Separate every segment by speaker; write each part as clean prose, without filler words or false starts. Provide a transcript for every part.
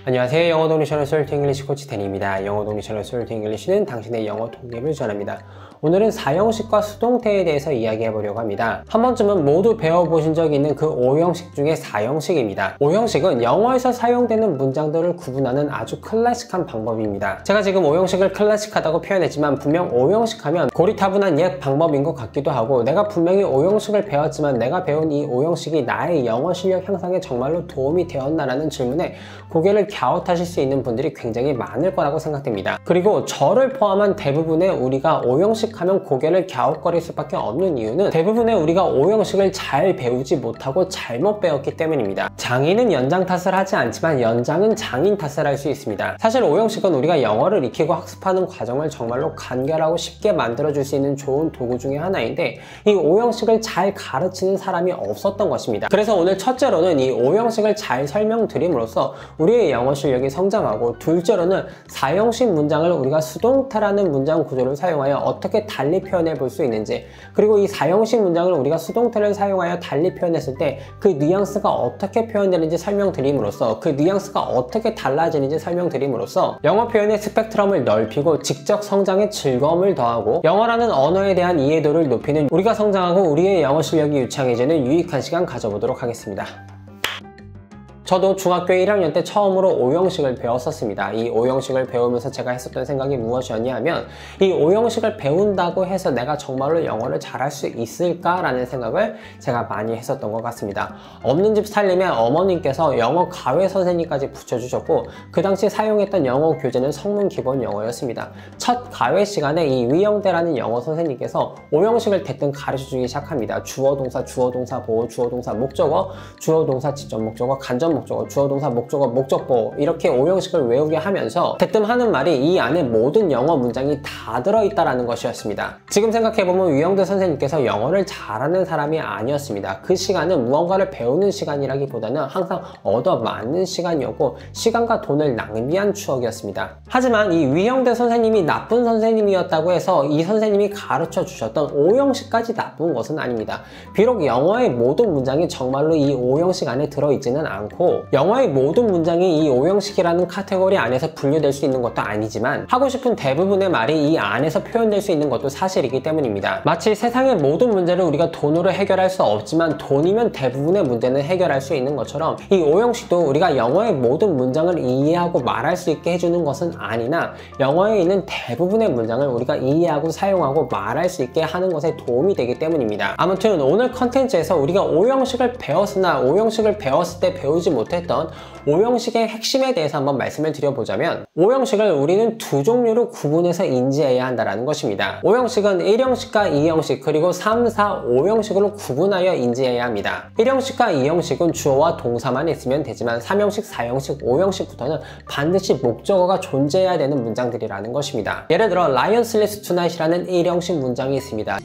Speaker 1: 안녕하세요. 영어 동리 채널 솔트 잉글리시 코치 데니입니다. 영어 동리 채널 솔트 잉글리시는 당신의 영어 독립을 전합니다. 오늘은 사형식과 수동태에 대해서 이야기해 보려고 합니다. 한 번쯤은 모두 배워보신 적이 있는 그 5형식 중에 4형식입니다. 5형식은 영어에서 사용되는 문장들을 구분하는 아주 클래식한 방법입니다. 제가 지금 5형식을 클래식하다고 표현했지만 분명 5형식 하면 고리타분한 옛 방법인 것 같기도 하고 내가 분명히 5형식을 배웠지만 내가 배운 이 5형식이 나의 영어 실력 향상에 정말로 도움이 되었나라는 질문에 고개를 갸웃하실 수 있는 분들이 굉장히 많을 거라고 생각됩니다. 그리고 저를 포함한 대부분의 우리가 5형식 하면 고개를 갸웃거릴 수밖에 없는 이유는 대부분의 우리가 5형식을 잘 배우지 못하고 잘못 배웠기 때문입니다. 장인은 연장 탓을 하지 않지만 연장은 장인 탓을 할 수 있습니다. 사실 5형식은 우리가 영어를 익히고 학습하는 과정을 정말로 간결하고 쉽게 만들어줄 수 있는 좋은 도구 중에 하나인데 이 5형식을 잘 가르치는 사람이 없었던 것입니다. 그래서 오늘 첫째로는 이 5형식을 잘 설명드림으로써 우리의 영어 실력이 성장하고, 둘째로는 4형식 문장을 우리가 수동태라는 문장 구조를 사용하여 어떻게 달리 표현해 볼 수 있는지, 그리고 이 4형식 문장을 우리가 수동태를 사용하여 달리 표현했을 때 그 뉘앙스가 어떻게 표현되는지 설명드림으로써, 그 뉘앙스가 어떻게 달라지는지 설명드림으로써 영어 표현의 스펙트럼을 넓히고 직접 성장에 즐거움을 더하고 영어라는 언어에 대한 이해도를 높이는, 우리가 성장하고 우리의 영어 실력이 유창해지는 유익한 시간 가져보도록 하겠습니다. 저도 중학교 1학년 때 처음으로 5형식을 배웠었습니다. 이 5형식을 배우면서 제가 했었던 생각이 무엇이었냐 하면, 이 5형식을 배운다고 해서 내가 정말로 영어를 잘할 수 있을까라는 생각을 제가 많이 했었던 것 같습니다. 없는 집 살림에 어머님께서 영어 가외 선생님까지 붙여주셨고, 그 당시 사용했던 영어 교재는 성문 기본 영어였습니다. 첫 가외 시간에 이 위영대라는 영어 선생님께서 5형식을 대뜸 가르쳐주기 시작합니다. 주어 동사, 주어 동사 보호, 주어 동사 목적어, 주어 동사 직접 목적어, 간접 목적어, 주어 동사 목적어, 목적보, 이렇게 5형식을 외우게 하면서 대뜸 하는 말이 이 안에 모든 영어 문장이 다 들어있다라는 것이었습니다. 지금 생각해보면 위영대 선생님께서 영어를 잘하는 사람이 아니었습니다. 그 시간은 무언가를 배우는 시간이라기보다는 항상 얻어맞는 시간이었고 시간과 돈을 낭비한 추억이었습니다. 하지만 이 위영대 선생님이 나쁜 선생님이었다고 해서 이 선생님이 가르쳐 주셨던 5형식까지 나쁜 것은 아닙니다. 비록 영어의 모든 문장이 정말로 이 5형식 안에 들어있지는 않고 영어의 모든 문장이 이 5형식이라는 카테고리 안에서 분류될 수 있는 것도 아니지만 하고 싶은 대부분의 말이 이 안에서 표현될 수 있는 것도 사실이기 때문입니다. 마치 세상의 모든 문제를 우리가 돈으로 해결할 수 없지만 돈이면 대부분의 문제는 해결할 수 있는 것처럼 이 5형식도 우리가 영어의 모든 문장을 이해하고 말할 수 있게 해주는 것은 아니나 영어에 있는 대부분의 문장을 우리가 이해하고 사용하고 말할 수 있게 하는 것에 도움이 되기 때문입니다. 아무튼 오늘 컨텐츠에서 우리가 5형식을 배웠으나 5형식을 배웠을 때 배우지 못했던 5형식의 핵심에 대해서 한번 말씀을 드려보자면, 5형식을 우리는 두 종류로 구분해서 인지해야 한다는 것입니다. 5형식은 1형식과 2형식 그리고 3, 4, 5형식으로 구분하여 인지해야 합니다. 1형식과 2형식은 주어와 동사만 있으면 되지만 3형식, 4형식, 5형식부터는 반드시 목적어가 존재해야 되는 문장들이라는 것입니다. 예를 들어 Lion sleeps tonight이라는 1형식 문장이 있습니다.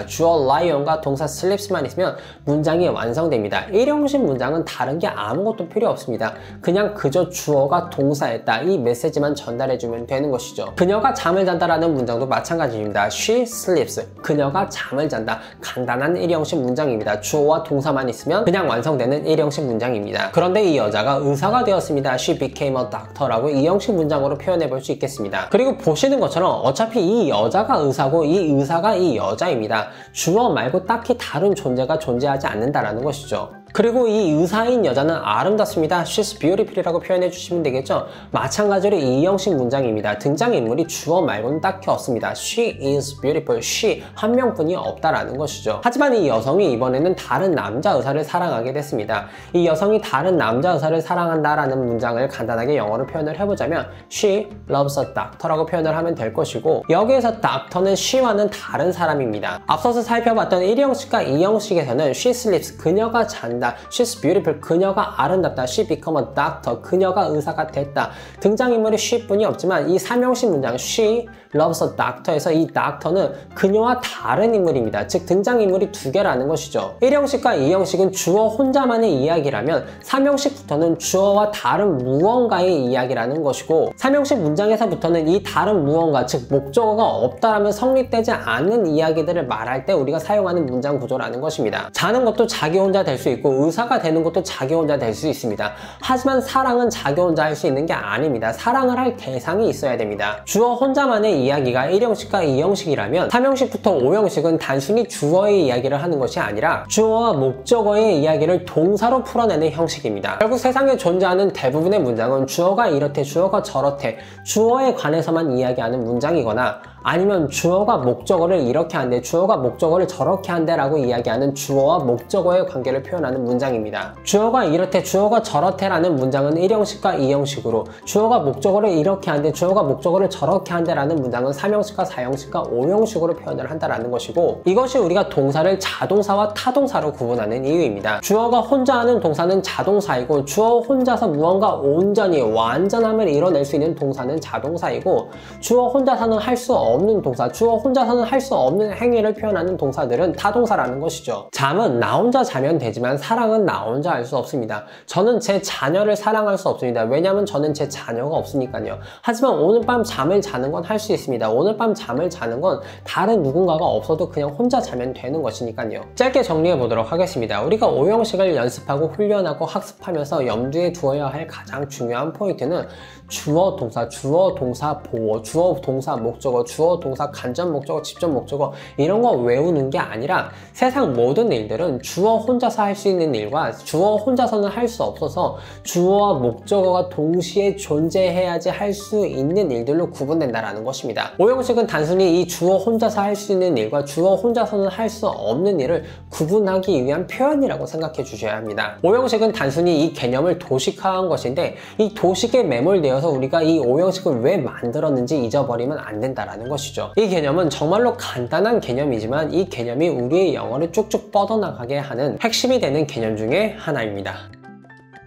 Speaker 1: 주어 lion과 동사 slips만 있으면 문장이 완성됩니다. 1형식 문장은 다른 게 아무것도 필요 없습니다. 그냥 그저 주어가 동사했다, 이 메시지만 전달해주면 되는 것이죠. 그녀가 잠을 잔다라는 문장도 마찬가지입니다. She sleeps, 그녀가 잠을 잔다. 간단한 1형식 문장입니다. 주어와 동사만 있으면 그냥 완성되는 1형식 문장입니다. 그런데 이 여자가 의사가 되었습니다. She became a doctor라고 2형식 문장으로 표현해 볼 수 있겠습니다. 그리고 보시는 것처럼 어차피 이 여자가 의사고 이 의사가 이 여자입니다. 주어 말고 딱히 다른 존재가 존재하지 않는다라는 것이죠. 그리고 이 의사인 여자는 아름답습니다. She's beautiful이라고 표현해 주시면 되겠죠. 마찬가지로 2형식 문장입니다. 등장인물이 주어 말고는 딱히 없습니다. She is beautiful. She 한 명뿐이 없다라는 것이죠. 하지만 이 여성이 이번에는 다른 남자 의사를 사랑하게 됐습니다. 이 여성이 다른 남자 의사를 사랑한다라는 문장을 간단하게 영어로 표현을 해보자면 She loves a doctor라고 표현을 하면 될 것이고, 여기에서 doctor는 she와는 다른 사람입니다. 앞서서 살펴봤던 1형식과 2형식에서는 she sleeps, 그녀가 잔다, 됐다. She's beautiful. 그녀가 아름답다. She become a doctor. 그녀가 의사가 됐다. 등장인물이 she뿐이 없지만 이 3형식 문장 she loves a doctor에서 이 doctor는 그녀와 다른 인물입니다. 즉 등장인물이 두 개라는 것이죠. 1형식과 2형식은 주어 혼자만의 이야기라면 3형식부터는 주어와 다른 무언가의 이야기라는 것이고 3형식 문장에서부터는 이 다른 무언가 즉 목적어가 없다라면 성립되지 않는 이야기들을 말할 때 우리가 사용하는 문장 구조라는 것입니다. 자는 것도 자기 혼자 될 수 있고 의사가 되는 것도 자기 혼자 될 수 있습니다. 하지만 사랑은 자기 혼자 할 수 있는 게 아닙니다. 사랑을 할 대상이 있어야 됩니다. 주어 혼자만의 이야기가 1형식과 2형식이라면 3형식부터 5형식은 단순히 주어의 이야기를 하는 것이 아니라 주어와 목적어의 이야기를 동사로 풀어내는 형식입니다. 결국 세상에 존재하는 대부분의 문장은 주어가 이렇대 주어가 저렇대 주어에 관해서만 이야기하는 문장이거나 아니면 주어가 목적어를 이렇게 한대 주어가 목적어를 저렇게 한대 라고 이야기하는 주어와 목적어의 관계를 표현하는 문장입니다. 주어가 이렇대 주어가 저렇대 라는 문장은 1형식과 2형식으로 주어가 목적어를 이렇게 한대 주어가 목적어를 저렇게 한대 라는 문장은 3형식과 4형식과 5형식으로 표현을 한다라는 것이고 이것이 우리가 동사를 자동사와 타동사로 구분하는 이유입니다. 주어가 혼자 하는 동사는 자동사이고 주어 혼자서 무언가 온전히 완전함을 이뤄낼 수 있는 동사는 자동사이고 주어 혼자서는 할 수 없는 동사, 주어 혼자서는 할 수 없는 행위를 표현하는 동사들은 타동사라는 것이죠. 잠은 나 혼자 자면 되지만 사랑은 나 혼자 할 수 없습니다. 저는 제 자녀를 사랑할 수 없습니다. 왜냐하면 저는 제 자녀가 없으니까요. 하지만 오늘 밤 잠을 자는 건 할 수 있습니다. 오늘 밤 잠을 자는 건 다른 누군가가 없어도 그냥 혼자 자면 되는 것이니까요. 짧게 정리해 보도록 하겠습니다. 우리가 5형식을 연습하고 훈련하고 학습하면서 염두에 두어야 할 가장 중요한 포인트는 주어, 동사, 주어, 동사, 보어, 주어, 동사, 목적어, 주어, 동사, 간접 목적어, 직접 목적어 이런 거 외우는 게 아니라 세상 모든 일들은 주어 혼자서 할 수 있는 일과 주어 혼자서는 할 수 없어서 주어와 목적어가 동시에 존재해야지 할 수 있는 일들로 구분된다라는 것입니다. 5형식은 단순히 이 주어 혼자서 할 수 있는 일과 주어 혼자서는 할 수 없는 일을 구분하기 위한 표현이라고 생각해 주셔야 합니다. 5형식은 단순히 이 개념을 도식화한 것인데 이 도식에 매몰되어 우리가 이 5형식을 왜 만들었는지 잊어버리면 안 된다라는 것이죠. 이 개념은 정말로 간단한 개념이지만 이 개념이 우리의 영어를 쭉쭉 뻗어나가게 하는 핵심이 되는 개념 중에 하나입니다.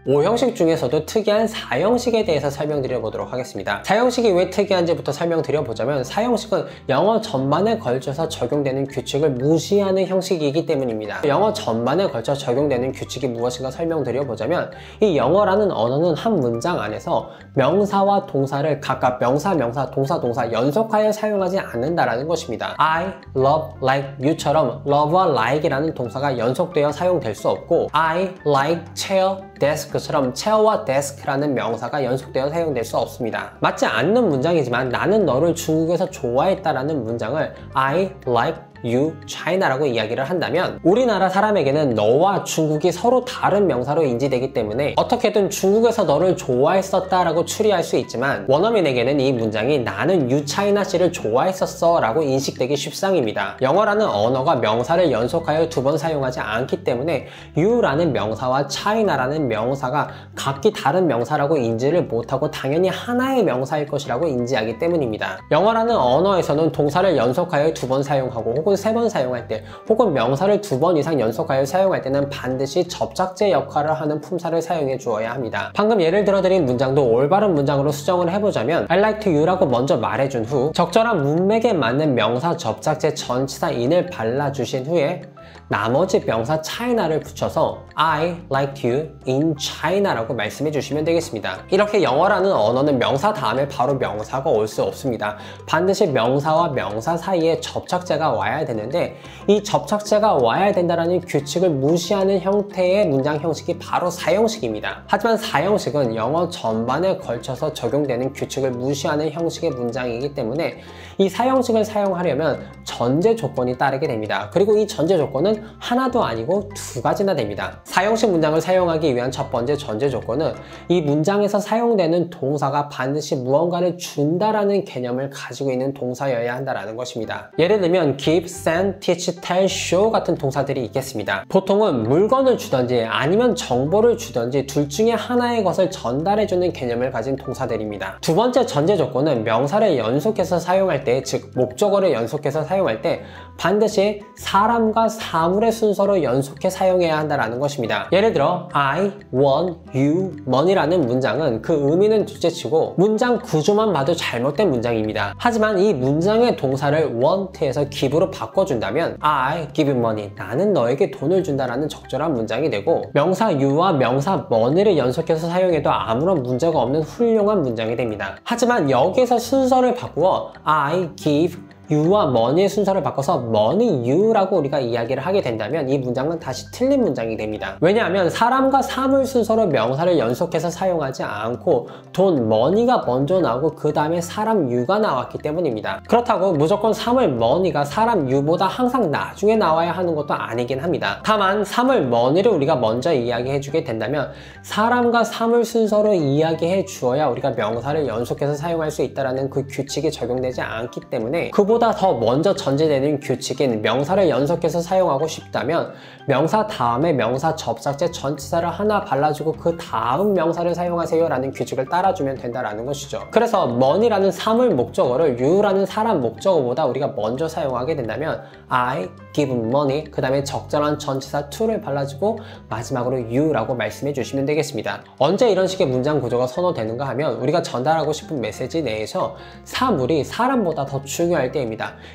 Speaker 1: 5형식 중에서도 특이한 4형식에 대해서 설명드려 보도록 하겠습니다. 4형식이 왜 특이한지부터 설명드려 보자면 4형식은 영어 전반에 걸쳐서 적용되는 규칙을 무시하는 형식이기 때문입니다. 영어 전반에 걸쳐 적용되는 규칙이 무엇인가 설명드려 보자면 이 영어라는 언어는 한 문장 안에서 명사와 동사를 각각 명사, 명사, 동사, 동사 연속하여 사용하지 않는다라는 것입니다. I love, like you처럼 love와 like이라는 동사가 연속되어 사용될 수 없고 I like chair, 데스크처럼 체어와 데스크라는 명사가 연속되어 사용될 수 없습니다. 맞지 않는 문장이지만 나는 너를 중국에서 좋아했다라는 문장을 I like you, China라고 이야기를 한다면 우리나라 사람에게는 너와 중국이 서로 다른 명사로 인지되기 때문에 어떻게든 중국에서 너를 좋아했었다 라고 추리할 수 있지만 원어민에게는 이 문장이 나는 you, China 씨를 좋아했었어 라고 인식되기 쉽상입니다. 영어라는 언어가 명사를 연속하여 두 번 사용하지 않기 때문에 you라는 명사와 China라는 명사가 각기 다른 명사라고 인지를 못하고 당연히 하나의 명사일 것이라고 인지하기 때문입니다. 영어라는 언어에서는 동사를 연속하여 두 번 사용하고 혹은 세 번 사용할 때 혹은 명사를 두 번 이상 연속하여 사용할 때는 반드시 접착제 역할을 하는 품사를 사용해 주어야 합니다. 방금 예를 들어드린 문장도 올바른 문장으로 수정을 해보자면 I like to you라고 먼저 말해준 후 적절한 문맥에 맞는 명사 접착제 전치사 in을 발라주신 후에 나머지 명사 China를 붙여서 I like you in China라고 말씀해 주시면 되겠습니다. 이렇게 영어라는 언어는 명사 다음에 바로 명사가 올 수 없습니다. 반드시 명사와 명사 사이에 접착제가 와야 되는데 이 접착제가 와야 된다는 규칙을 무시하는 형태의 문장 형식이 바로 4형식입니다. 하지만 4형식은 영어 전반에 걸쳐서 적용되는 규칙을 무시하는 형식의 문장이기 때문에 이 4형식을 사용하려면 전제 조건이 따르게 됩니다. 그리고 이 전제 조건은 하나도 아니고 두 가지나 됩니다. 4형식 문장을 사용하기 위한 첫 번째 전제 조건은 이 문장에서 사용되는 동사가 반드시 무언가를 준다라는 개념을 가지고 있는 동사여야 한다는 것입니다. 예를 들면 give, send, teach, tell, show 같은 동사들이 있겠습니다. 보통은 물건을 주던지 아니면 정보를 주던지 둘 중에 하나의 것을 전달해주는 개념을 가진 동사들입니다. 두 번째 전제 조건은 명사를 연속해서 사용할 사용할 때, 즉 목적어를 연속해서 사용할 때 반드시 사람과 사물의 순서로 연속해 사용해야 한다는 것입니다. 예를 들어 I, want, you, money라는 문장은 그 의미는 둘째치고 문장 구조만 봐도 잘못된 문장입니다. 하지만 이 문장의 동사를 want에서 give로 바꿔준다면 I give you money, 나는 너에게 돈을 준다라는 적절한 문장이 되고 명사 you와 명사 money를 연속해서 사용해도 아무런 문제가 없는 훌륭한 문장이 됩니다. 하지만 여기서 순서를 바꾸어 I give you와 money의 순서를 바꿔서 money you라고 우리가 이야기를 하게 된다면 이 문장은 다시 틀린 문장이 됩니다. 왜냐하면 사람과 사물 순서로 명사를 연속해서 사용하지 않고 돈 money가 먼저 나오고 그 다음에 사람 you가 나왔기 때문입니다. 그렇다고 무조건 사물 money가 사람 you보다 항상 나중에 나와야 하는 것도 아니긴 합니다. 다만 사물 money를 우리가 먼저 이야기해 주게 된다면 사람과 사물 순서로 이야기해 주어야 우리가 명사를 연속해서 사용할 수 있다는 그 규칙이 적용되지 않기 때문에 그보다 더 먼저 전제되는 규칙인 명사를 연속해서 사용하고 싶다면 명사 다음에 명사 접삭제 전치사를 하나 발라주고 그 다음 명사를 사용하세요 라는 규칙을 따라주면 된다는 것이죠. 그래서 money라는 사물 목적어를 you라는 사람 목적어보다 우리가 먼저 사용하게 된다면 I give money 그 다음에 적절한 전치사 to를 발라주고 마지막으로 you라고 말씀해 주시면 되겠습니다. 언제 이런 식의 문장 구조가 선호되는가 하면 우리가 전달하고 싶은 메시지 내에서 사물이 사람보다 더 중요할 때입니다.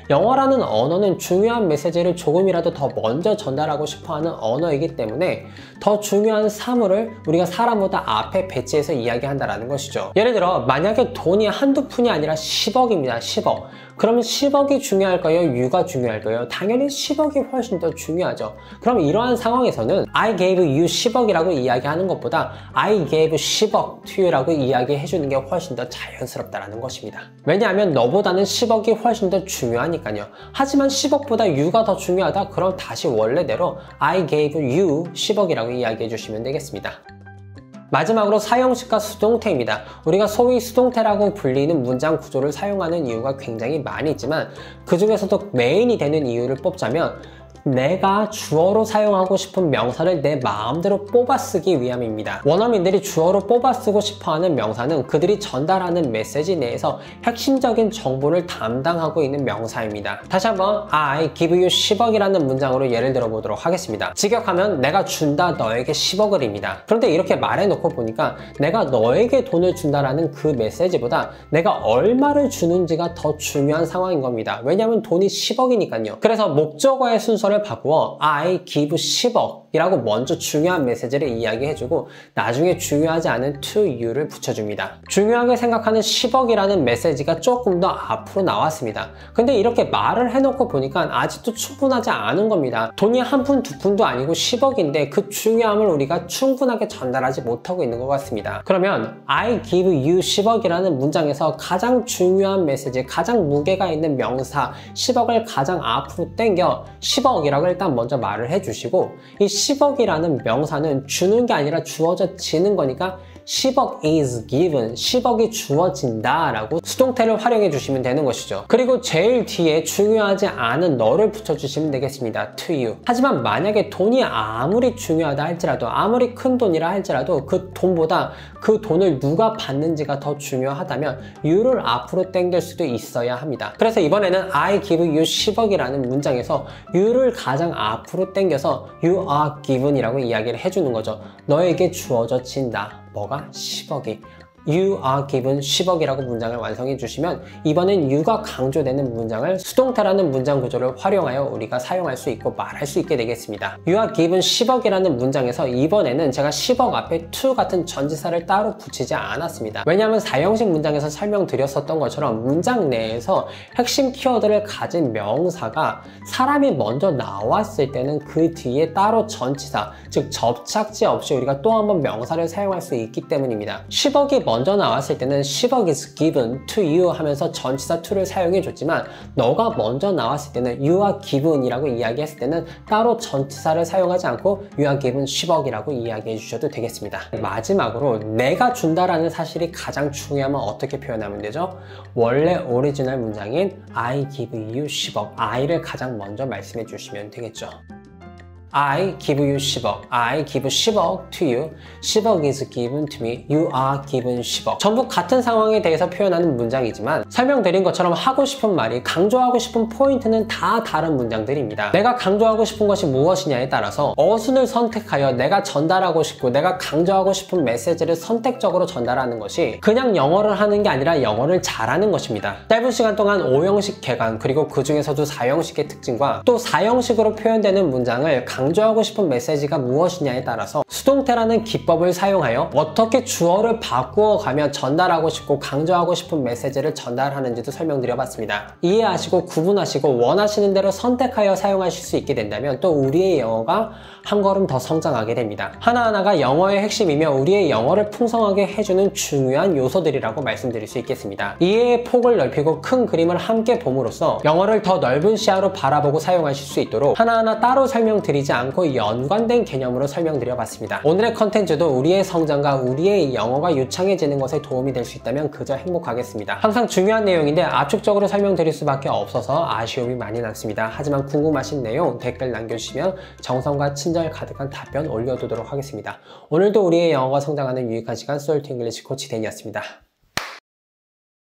Speaker 1: 영어라는 언어는 중요한 메시지를 조금이라도 더 먼저 전달하고 싶어하는 언어이기 때문에 더 중요한 사물을 우리가 사람보다 앞에 배치해서 이야기한다는 것이죠. 예를 들어 만약에 돈이 한두 푼이 아니라 10억입니다. 10억. 그러면 10억이 중요할까요? you가 중요할까요? 당연히 10억이 훨씬 더 중요하죠. 그럼 이러한 상황에서는 I gave you 10억이라고 이야기하는 것보다 I gave 10억 to you라고 이야기해 주는 게 훨씬 더 자연스럽다는 것입니다. 왜냐하면 너보다는 10억이 훨씬 더 중요하니까요. 하지만 10억보다 you가 더 중요하다? 그럼 다시 원래대로 I gave you 10억이라고 이야기해 주시면 되겠습니다. 마지막으로 사형식과 수동태입니다. 우리가 소위 수동태라고 불리는 문장 구조를 사용하는 이유가 굉장히 많이 있지만 그 중에서도 메인이 되는 이유를 뽑자면 내가 주어로 사용하고 싶은 명사를 내 마음대로 뽑아 쓰기 위함입니다. 원어민들이 주어로 뽑아 쓰고 싶어하는 명사는 그들이 전달하는 메시지 내에서 핵심적인 정보를 담당하고 있는 명사입니다. 다시 한번 I give you 10억이라는 문장으로 예를 들어 보도록 하겠습니다. 직역하면 내가 준다 너에게 10억을입니다. 그런데 이렇게 말해놓고 보니까 내가 너에게 돈을 준다라는 그 메시지보다 내가 얼마를 주는지가 더 중요한 상황인 겁니다. 왜냐하면 돈이 10억이니까요. 그래서 목적어의 순서를 바꾸어 I give 10억 이라고 먼저 중요한 메시지를 이야기해주고 나중에 중요하지 않은 to you를 붙여줍니다. 중요하게 생각하는 10억이라는 메시지가 조금 더 앞으로 나왔습니다. 근데 이렇게 말을 해놓고 보니까 아직도 충분하지 않은 겁니다. 돈이 한 푼, 두 푼도 아니고 10억인데 그 중요함을 우리가 충분하게 전달하지 못하고 있는 것 같습니다. 그러면 I give you 10억이라는 문장에서 가장 중요한 메시지, 가장 무게가 있는 명사 10억을 가장 앞으로 당겨 10억이라고 일단 먼저 말을 해주시고 이 10억이라는 명사는 주는 게 아니라 주어져지는 거니까 10억 is given, 10억이 주어진다 라고 수동태를 활용해 주시면 되는 것이죠. 그리고 제일 뒤에 중요하지 않은 너를 붙여주시면 되겠습니다. to you. 하지만 만약에 돈이 아무리 중요하다 할지라도 아무리 큰 돈이라 할지라도 그 돈보다 그 돈을 누가 받는지가 더 중요하다면 you를 앞으로 당길 수도 있어야 합니다. 그래서 이번에는 I give you 10억이라는 문장에서 you를 가장 앞으로 당겨서 you are given 이라고 이야기를 해주는 거죠. 너에게 주어져진다. 뭐가? 10억이. You are given 10억이라고 문장을 완성해 주시면 이번엔 you가 강조되는 문장을 수동태라는 문장 구조를 활용하여 우리가 사용할 수 있고 말할 수 있게 되겠습니다. You are given 10억이라는 문장에서 이번에는 제가 10억 앞에 to 같은 전치사를 따로 붙이지 않았습니다. 왜냐하면 사형식 문장에서 설명드렸었던 것처럼 문장 내에서 핵심 키워드를 가진 명사가 사람이 먼저 나왔을 때는 그 뒤에 따로 전치사, 즉 접착지 없이 우리가 또 한 번 명사를 사용할 수 있기 때문입니다. 10억이 먼저 나왔을 때는 10억 is given to you 하면서 전치사 to를 사용해 줬지만 너가 먼저 나왔을 때는 you are given 이라고 이야기했을 때는 따로 전치사를 사용하지 않고 you are given 10억이라고 이야기해 주셔도 되겠습니다. 마지막으로 내가 준다라는 사실이 가장 중요하면 어떻게 표현하면 되죠? 원래 오리지널 문장인 I give you 10억 I를 가장 먼저 말씀해 주시면 되겠죠. I give you 10억. I give 10억 to you. 10억 is given to me. You are given 10억. 전부 같은 상황에 대해서 표현하는 문장이지만 설명드린 것처럼 하고 싶은 말이, 강조하고 싶은 포인트는 다 다른 문장들입니다. 내가 강조하고 싶은 것이 무엇이냐에 따라서 어순을 선택하여 내가 전달하고 싶고 내가 강조하고 싶은 메시지를 선택적으로 전달하는 것이 그냥 영어를 하는 게 아니라 영어를 잘하는 것입니다. 짧은 시간 동안 5형식 개관, 그리고 그 중에서도 4형식의 특징과 또 4형식으로 표현되는 문장을 강조하고 싶은 메시지가 무엇이냐에 따라서 수동태라는 기법을 사용하여 어떻게 주어를 바꾸어 가며 전달하고 싶고 강조하고 싶은 메시지를 전달하는지도 설명드려봤습니다. 이해하시고 구분하시고 원하시는 대로 선택하여 사용하실 수 있게 된다면 또 우리의 영어가 한 걸음 더 성장하게 됩니다. 하나하나가 영어의 핵심이며 우리의 영어를 풍성하게 해주는 중요한 요소들이라고 말씀드릴 수 있겠습니다. 이해의 폭을 넓히고 큰 그림을 함께 봄으로써 영어를 더 넓은 시야로 바라보고 사용하실 수 있도록 하나하나 따로 설명드리지 않고 연관된 개념으로 설명드려봤습니다. 오늘의 컨텐츠도 우리의 성장과 우리의 영어가 유창해지는 것에 도움이 될 수 있다면 그저 행복하겠습니다. 항상 중요한 내용인데 압축적으로 설명드릴 수밖에 없어서 아쉬움이 많이 남습니다. 하지만 궁금하신 내용 댓글 남겨주시면 정성과 친절 가득한 답변 올려두도록 하겠습니다. 오늘도 우리의 영어가 성장하는 유익한 시간 솔트 잉글리시 코치 댄이었습니다.